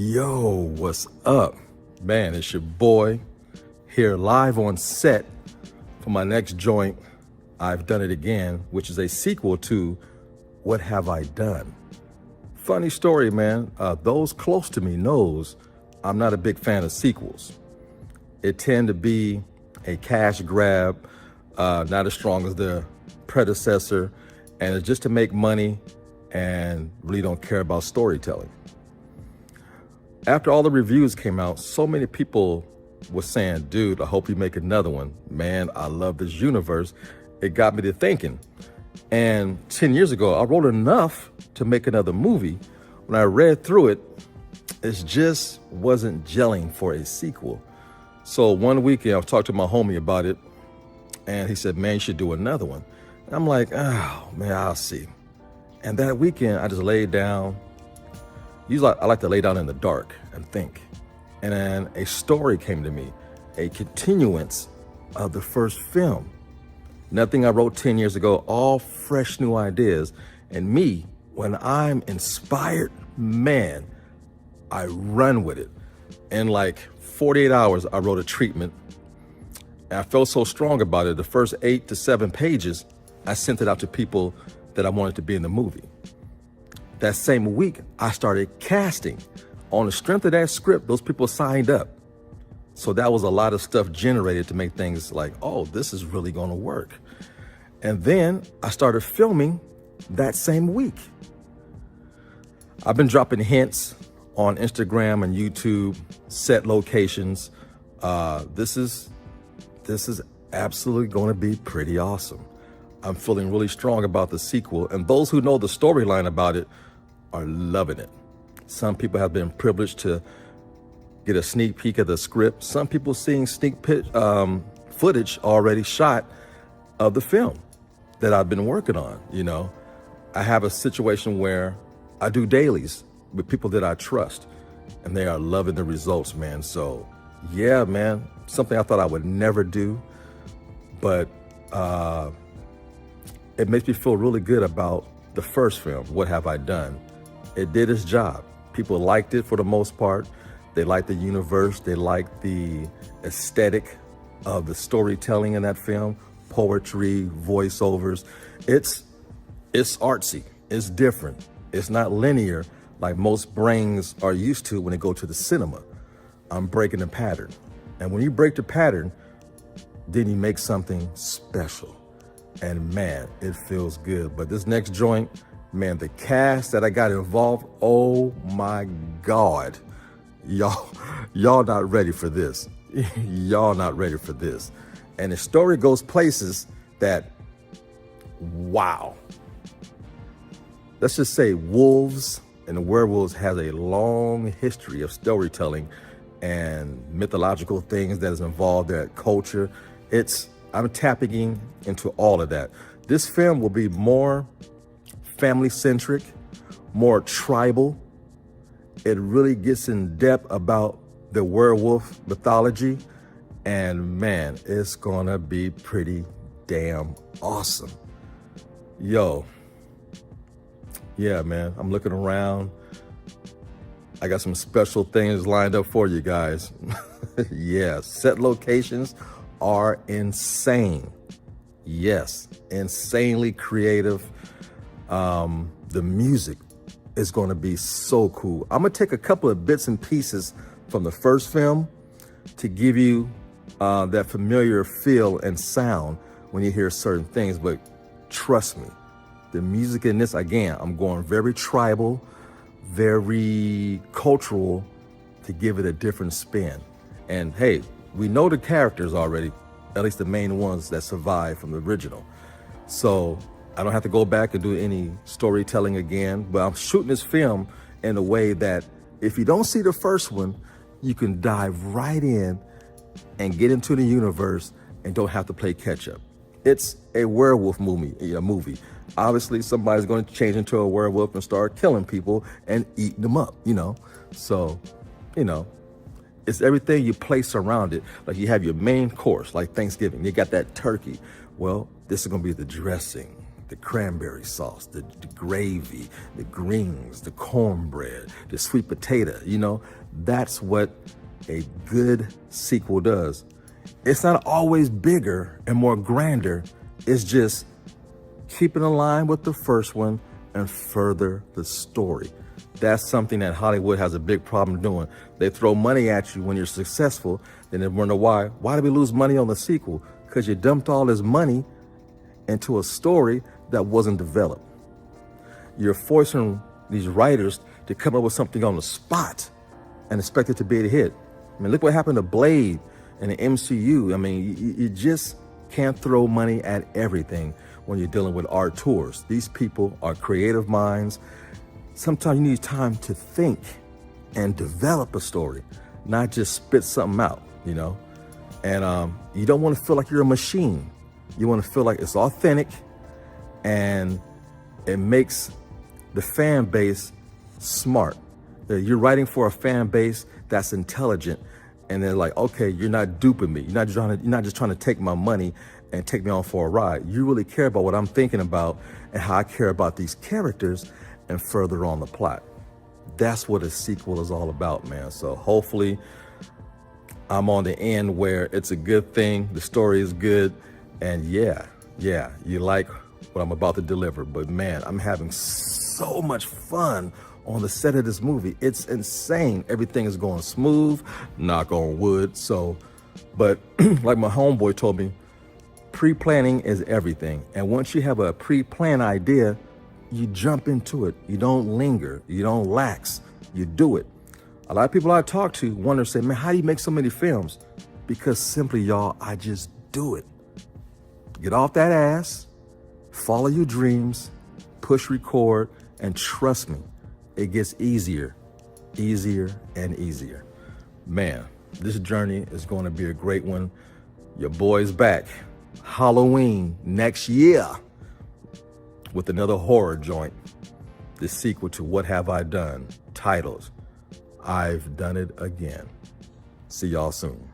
Yo, what's up? Man, it's your boy here live on set for my next joint, I've Done It Again, which is a sequel to What Have I Done? Funny story, man. Those close to me knows I'm not a big fan of sequels. It tend to be a cash grab, not as strong as the predecessor, and it's just to make money and really don't care about storytelling. After all the reviews came out, so many people were saying, dude, I hope you make another one. Man, I love this universe. It got me to thinking. And 10 years ago, I wrote enough to make another movie. When I read through it, it just wasn't gelling for a sequel. So one weekend, I talked to my homie about it, and he said, man, you should do another one. And I'm like, oh, man, I'll see. And that weekend, I just laid down. Usually I like to lay down in the dark and think. And then a story came to me, a continuance of the first film. Nothing I wrote 10 years ago, all fresh new ideas. And me, when I'm inspired, man, I run with it. In like 48 hours, I wrote a treatment. And I felt so strong about it. The first 8 to 7 pages, I sent it out to people that I wanted to be in the movie. That same week, I started casting. On the strength of that script, those people signed up. So that was a lot of stuff generated to make things like, oh, this is really gonna work. And then I started filming that same week. I've been dropping hints on Instagram and YouTube, set locations. This is absolutely gonna be pretty awesome. I'm feeling really strong about the sequel, and those who know the storyline about it are loving it. Some people have been privileged to get a sneak peek of the script. Some people seeing footage already shot of the film that I've been working on. You know, I have a situation where I do dailies with people that I trust, and they are loving the results, man. So yeah, man, something I thought I would never do, but it makes me feel really good about the first film, What Have I Done? It did its job. People liked it for the most part. They liked the universe. They liked the aesthetic of the storytelling in that film, poetry, voiceovers. It's artsy. It's different. It's not linear like most brains are used to when they go to the cinema. I'm breaking the pattern. And when you break the pattern, then you make something special. And man, it feels good. But this next joint, man, the cast that I got involved, oh my God. Y'all not ready for this. Y'all not ready for this. And the story goes places that, wow. Let's just say wolves and werewolves has a long history of storytelling and mythological things that is involved, that culture. I'm tapping into all of that. This film will be more family-centric, more tribal. It really gets in depth about the werewolf mythology, and man, it's gonna be pretty damn awesome. Yo, yeah, man, I'm looking around. I got some special things lined up for you guys. Yeah, set locations are insane. Yes, insanely creative. The music is going to be so cool. I'm going to take a couple of bits and pieces from the first film to give you that familiar feel and sound when you hear certain things. But trust me, the music in this, again, I'm going very tribal, very cultural to give it a different spin. And hey, we know the characters already, at least the main ones that survived from the original. So I don't have to go back and do any storytelling again, but I'm shooting this film in a way that if you don't see the first one, you can dive right in and get into the universe and don't have to play catch up. It's a werewolf movie. Obviously, somebody's going to change into a werewolf and start killing people and eating them up, you know? So, you know, it's everything you place around it. Like you have your main course, like Thanksgiving, you got that turkey. Well, this is going to be the dressing, the cranberry sauce, the gravy, the greens, the cornbread, the sweet potato, you know, that's what a good sequel does. It's not always bigger and more grander. It's just keeping in line with the first one and further the story. That's something that Hollywood has a big problem doing. They throw money at you when you're successful, then they wonder why. Why did we lose money on the sequel? Because you dumped all this money into a story that wasn't developed. You're forcing these writers to come up with something on the spot and expect it to be a hit. I mean, look what happened to Blade and the MCU. I mean, you just can't throw money at everything when you're dealing with auteurs. These people are creative minds. Sometimes you need time to think and develop a story, not just spit something out, you know? And you don't want to feel like you're a machine. You want to feel like it's authentic and it makes the fan base smart. You're writing for a fan base that's intelligent, and they're like, okay, you're not duping me. You're not just trying to take my money and take me on for a ride. You really care about what I'm thinking about and how I care about these characters and further on the plot. That's what a sequel is all about, man. So hopefully I'm on the end where it's a good thing, the story is good, and yeah, you like what I'm about to deliver. But man, I'm having so much fun on the set of this movie. It's insane. Everything is going smooth, knock on wood. So, but like my homeboy told me, pre-planning is everything. And once you have a pre-planned idea, you jump into it. You don't linger, you don't lax, you do it. A lot of people I talk to wonder, say, man, how do you make so many films? Because simply, y'all, I just do it. Get off that ass, follow your dreams, push record, and trust me, it gets easier and easier. Man, this journey is going to be a great one. Your boy's back. Halloween next year with another horror joint. The sequel to What Have I Done, titled I've Done It Again. See y'all soon.